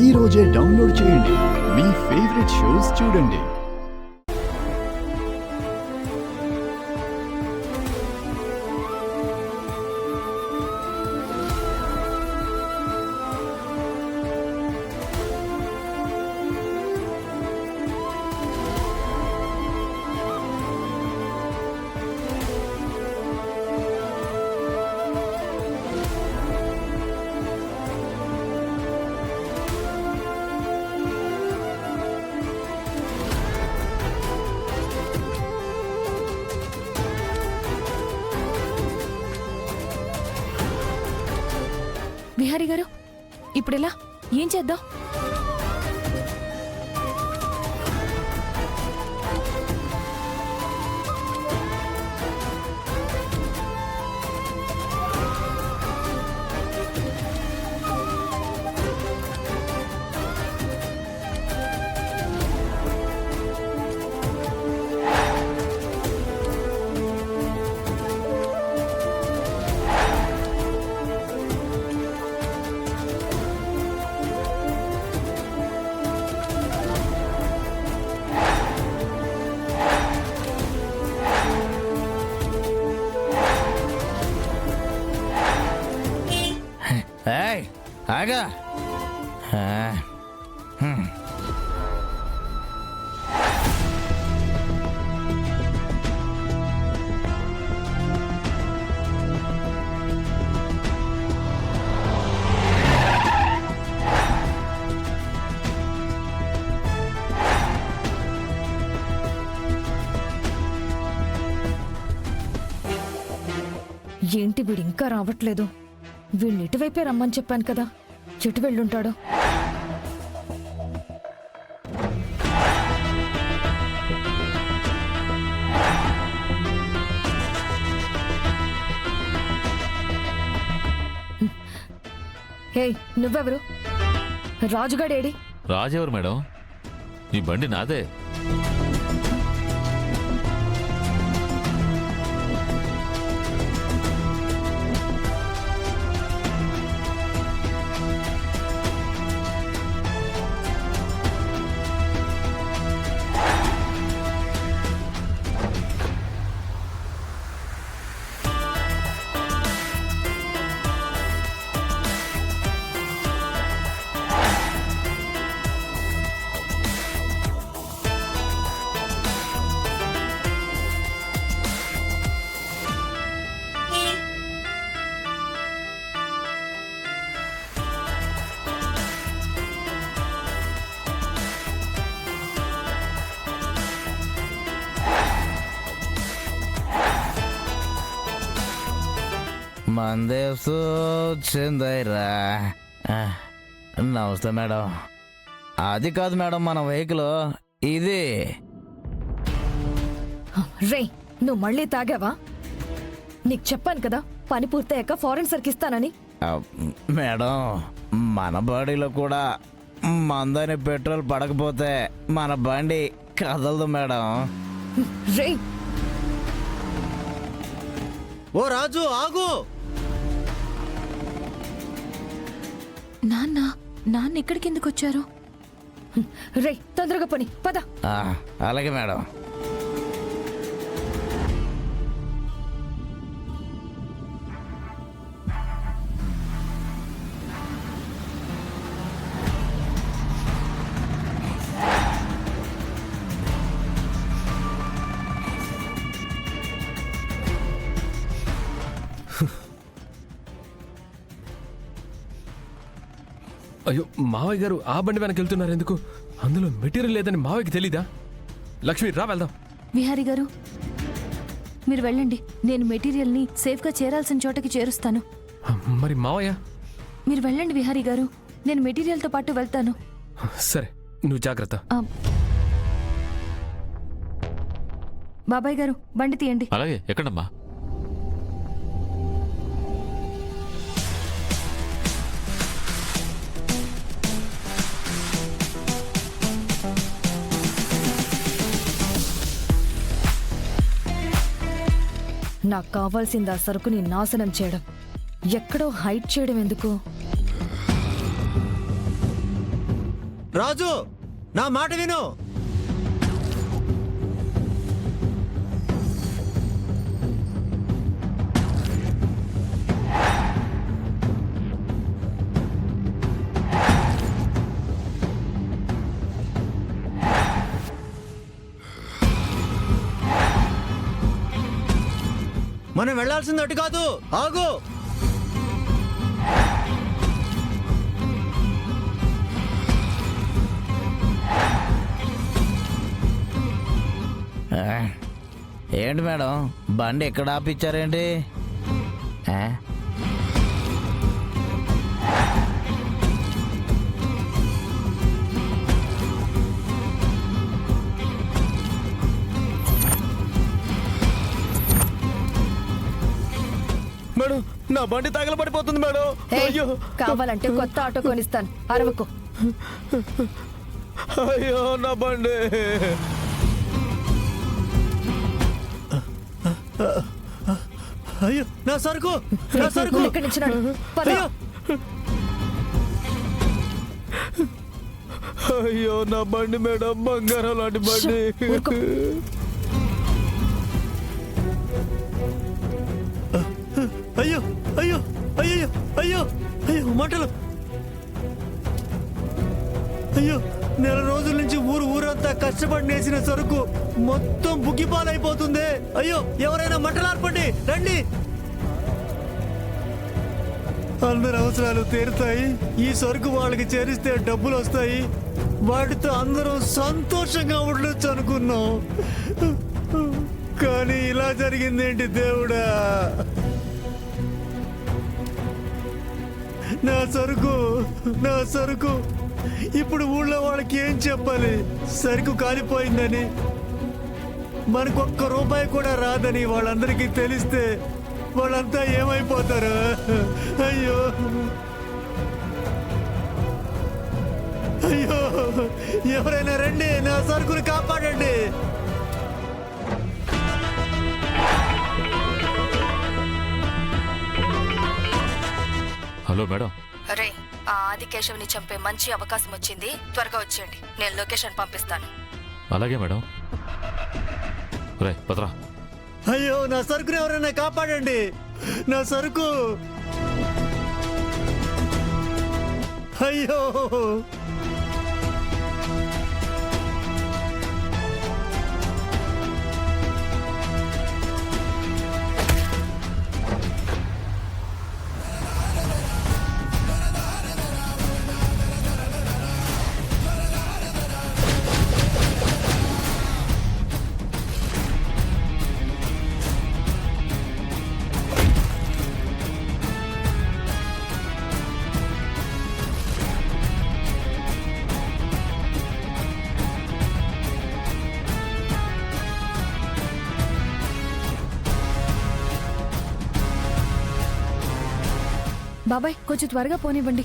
ఈ రోజే డౌన్లోడ్ చేయండి. మీ ఫేవరెట్ షోస్ చూడండి. విహారీ గారు, ఇప్పుడెలా? ఏం చేద్దాం? ఆగా ఏంటి వీడు ఇంకా రావట్లేదు? వీళ్ళు ఇటువైపే రమ్మని చెప్పాను కదా, చెట్టు వెళ్ళుంటాడు. హే, నువ్వెవరు? రాజుగాడేడి? రాజెవరు మేడం? ఈ బండి నాదే. మందేసు చెందైరా. నమస్తే మేడం. అది కాదు మేడం మన వెహికల్ ఇది. రే, నువ్వు మళ్ళీ తాగావా? నీకు చెప్పాను కదా పని పూర్తయ్యాక ఫారెన్ సర్కిస్తానని. మేడం, మన బాడీలో కూడా మందని పెట్రోల్ పడకపోతే మన బండి కదలదు మేడం. రే, ఓ రాజు ఆగు. నాన్న ఇక్కడికి ఎందుకు వచ్చారు? రే, తొందరగా పని పద. అలాగే మేడం. అయ్యో మావయ్య గారు ఆ బండి వెనక్కి వెళ్తున్నారు ఎందుకు? అందులో మెటీరియల్ లేదని మావయ్యకి తెలీదా? లక్ష్మి రా వెళ్దాం. విహారీ గారు, మీరు వెళ్ళండి. నేను మెటీరియల్ని సేఫ్గా చేరాల్సిన చోటకి చేరుస్తాను. మరి మావయ్య? మీరు వెళ్ళండి విహారీ గారు, నేను మెటీరియల్తో పాటు వెళ్తాను. సరే, నువ్వు జాగ్రత్త. బాబాయ్ గారు, బండి తీయండి. అలాగే. ఎక్కడమ్మా? నాకు కావాల్సింది ఆ సరుకుని నాశనం చేయడం, ఎక్కడో హైడ్ చేయడం ఎందుకు? రాజు నా మాట విను. మనం వెళ్ళాల్సింది అటు కాదు, ఆగు. ఆ, ఏంటి మేడం బండి ఎక్కడ ఆపిచ్చారేంటి? ఆ? మేడం నా బండి తగలబడిపోతుంది మేడం. ఏయ్, అయ్యో కావాలంటే కొత్త ఆటో కొనిస్తాను, అరవకు. అయ్యో నా బండి. అయ్యో నా సరుకు, నా సరుకు. ఎక్కడి నుంచి నడు? పద. అయ్యో అయ్యో నా బండి మేడం, బంగారం లాంటి బండి. ఊరుకో. అయ్యో అయ్యో అయ్యో అయ్యో అయ్యో మంటలు. అయ్యో నెల రోజుల నుంచి ఊరంతా కష్టపడి నేసిన సరుకు మొత్తం బుగ్గిపాలైపోతుంది. అయ్యో ఎవరైనా మంటలార్పండి, రండి. అందరి అవసరాలు తీరుతాయి, ఈ సరుకు వాళ్ళకి చేరిస్తే డబ్బులు వస్తాయి, వాటితో అందరం సంతోషంగా ఉండొచ్చు అనుకున్నాం. కానీ ఇలా జరిగిందేంటి దేవుడా? నా సరుకు, నా సరుకు. ఇప్పుడు ఊళ్ళో వాళ్ళకి ఏం చెప్పాలి? సరుకు కాలిపోయిందని, మనకొక్క రూపాయి కూడా రాదని వాళ్ళందరికీ తెలిస్తే వాళ్ళంతా ఏమైపోతారు? అయ్యో అయ్యో ఎవరైనా రండి, నా సరుకుని కాపాడండి. Hello madam. అరే, ఆ ఆదికేశవ్ని చంపే మంచి అవకాశం వచ్చింది, త్వరగా వచ్చేయండి, నేను లొకేషన్ పంపిస్తాను. అలాగే మేడం. రే పత్రా. అయ్యో నా సరుకుని ఎవరైనా కాపాడండి, నా సరుకు. అయ్యో బాబాయ్ కొంచెం త్వరగా పోనివ్వండి.